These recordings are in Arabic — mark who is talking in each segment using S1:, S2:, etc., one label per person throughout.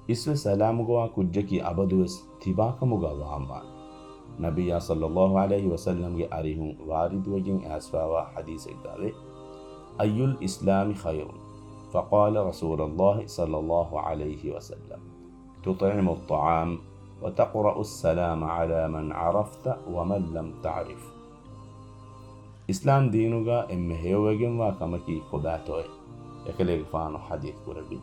S1: iswe salamu gowa kujjaki abaduwes tibakamuga wahamwan nabiya sallallahu alaihi wasallam ge arihun wariduwegin asfawa hadise gawe ayyul islami khayrun فقال رسول الله صلى الله عليه وسلم تطعم الطعام وتقرأ السلام على من عرفت ومن لم تعرف إسلام دينوغا إم هيوغن وكمكي كباتوي يكليغ فانو حديث كربي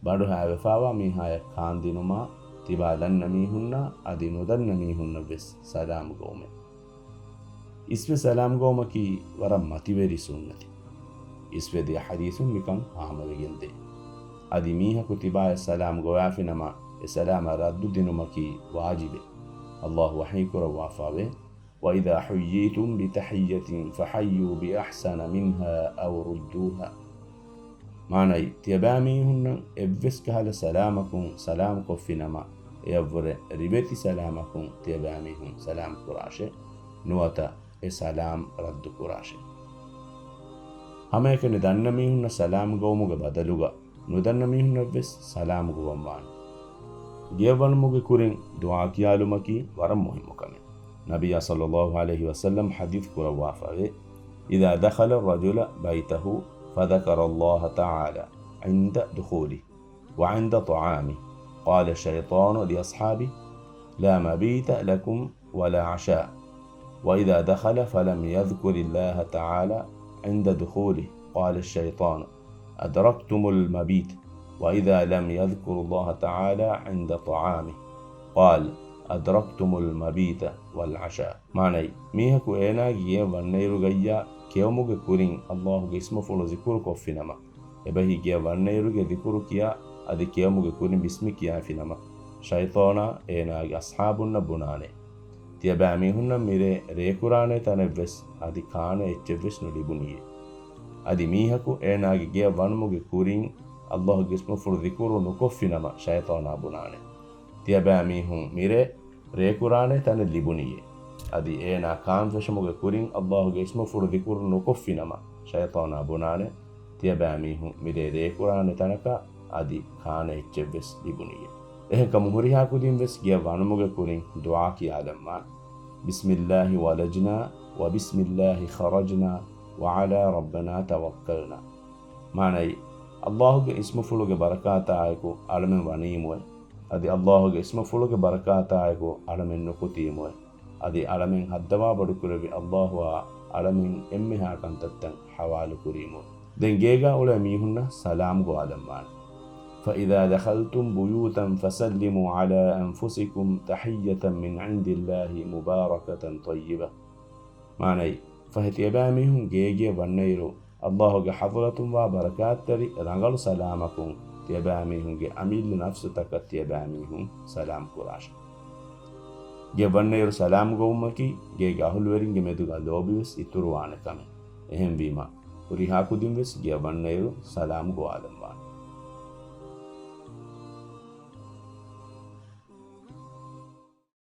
S1: بارو هاي وفاوا ميهاي كان دينوما تبا دن ميهن أدينو دن ميهن بس سلام قومي اسم سلام قومكي ورم متبري سنتي اسم دي حديث مكان عامل دي أدي ميها كتبا السلام قوافي نما السلام رد دينومكي واجبه الله وحيك روافاوه وإذا حييتم بتحية فحيوا بأحسن منها أو ردوها معنى تيباميهن إبسك هذا سلامكم سلامكم في نما يفر ربتي سلامكم تيباميهن سلام كراشة نوتا السلام رد كراشة هما يكن دنميهن سلام قومك بدلوغا ندنميهن بس سلام قومان جيوانموغي كورين دعا كيالومكي ورم مهم كمين نبي صلى الله عليه وسلم حديث كروافه إذا دخل الرجل بيته فذكر الله تعالى عند دخوله وعند طعامه قال الشيطان لأصحابه لا مبيت لكم ولا عشاء وإذا دخل فلم يذكر الله تعالى عند دخوله قال الشيطان أدركتم المبيت وإذا لم يذكر الله تعالى عند طعامه قال أدركتم المبيت والعشاء معنى ميهكو إينا جيه ونيرو غيا كيومو كورين الله اسمه فلو ذكر كوفينما يبهي جيه ونيرو ذكر كيا أدي كيومو كورين باسم كيا فينما شيطانا إينا أصحابنا بنانه تيباميهن ميري ريكورانه تنبس أدي كان اتشفش نليبونيه أدي ميهكو إينا جيه ونمو كورين الله اسمه فلو ذكر نكوفينما شيطانا بنانه تيباميهم ميري ريكورانه تنليبونيه أدي إينا كان فشموغ كورين الله اسمه فر ذكر نكفينما شيطانا بنانه تيباميهم ميري ريكورانه تنكا أدي كان اتشبس لبنيه إهن كمهوريها كودين بس جيا وانموغ كورين دعاكي عالمان بسم الله ولجنا وبسم الله خرجنا وعلى ربنا توكلنا معنى الله اسمه فلوغ بركاتا آيكو علمن ونيموه أدي الله اسمه فلوغ بركاتا آيكو علمن نكتيموه أدي علمن هدوا بدكربي الله علمن إمها كنتتن حوال كريمو دنجيغا ولا ميهن سلام قو علمان فإذا دخلتم بيوتا فسلموا على أنفسكم تحية من عند الله مباركة طيبة معنى فهتيباميهم جيجي ونيرو الله حضرة وبركات تري رنغل سلامكم تيباميهم جي أميل نفسك تيباميهم سلام كراشا جي ونيرو سلام قومكي جي غاهل ورنج مدوغا لوبيوس إتروانكامي إهم بيما وريها كدين بس جي ونيرو سلام قو آدم